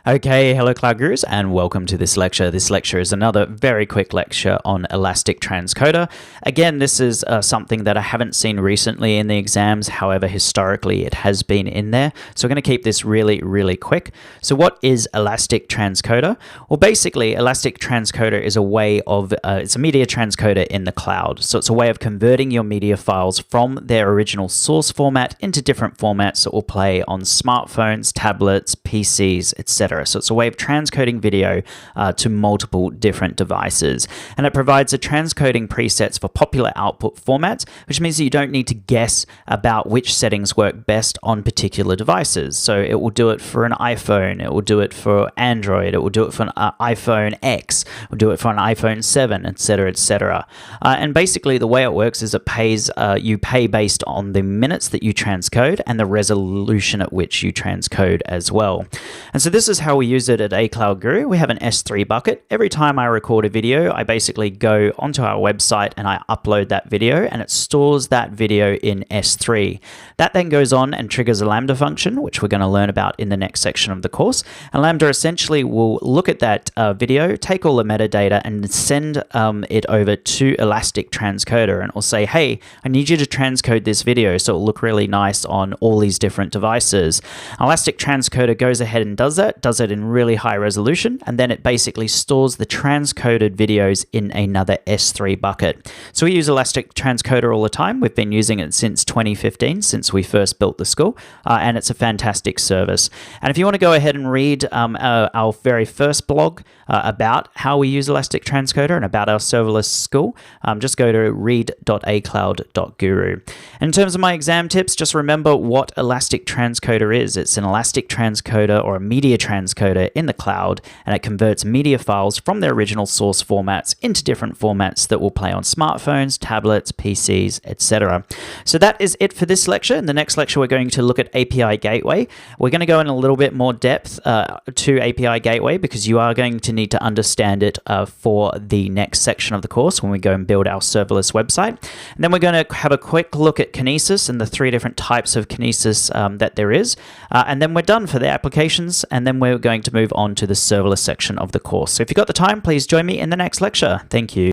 Okay, hello Cloud Gurus and welcome to this lecture. This lecture is another very quick lecture on Elastic Transcoder. Again, this is something that I haven't seen recently in the exams, however, historically it has been in there. So we're going to keep this really quick. So what is Elastic Transcoder? Well, basically, Elastic Transcoder is a way of, it's a media transcoder in the cloud. So it's a way of converting your media files from their original source format into different formats that will play on smartphones, tablets, PCs, etc. So it's a way of transcoding video to multiple different devices. And it provides the transcoding presets for popular output formats, which means that you don't need to guess about which settings work best on particular devices. So it will do it for an iPhone, it will do it for Android, it will do it for an iPhone X, it will do it for an iPhone 7, etc. And basically the way it works is it pays, you pay based on the minutes that you transcode and the resolution at which you transcode as well. And so this is how we use it at A Cloud Guru. We have an S3 bucket. Every time I record a video, I basically go onto our website and I upload that video, and it stores that video in S3. That then goes on and triggers a Lambda function, which we're going to learn about in the next section of the course. And Lambda essentially will look at that video, take all the metadata, and send it over to Elastic Transcoder, and it will say, hey, I need you to transcode this video so it'll look really nice on all these different devices. Elastic Transcoder goes ahead and does it in really high resolution, and then it basically stores the transcoded videos in another S3 bucket. So we use Elastic Transcoder all the time. We've been using it since 2015, since we first built the school, and it's a fantastic service. And if you want to go ahead and read our very first blog about how we use Elastic Transcoder and about our serverless school, just go to read.acloud.guru. In terms of my exam tips, just remember what Elastic Transcoder is. It's an Elastic Transcoder or a media transcoder in the cloud, and it converts media files from their original source formats into different formats that will play on smartphones, tablets, PCs, etc. So that is it for this lecture. In the next lecture, we're going to look at API Gateway. We're going to go in a little bit more depth to API Gateway because you are going to need to understand it for the next section of the course when we go and build our serverless website. And then we're going to have a quick look at Kinesis and the three different types of Kinesis that there is. And then we're done for the applications, and then we're going to move on to the serverless section of the course. So if you've got the time, please join me in the next lecture. Thank you.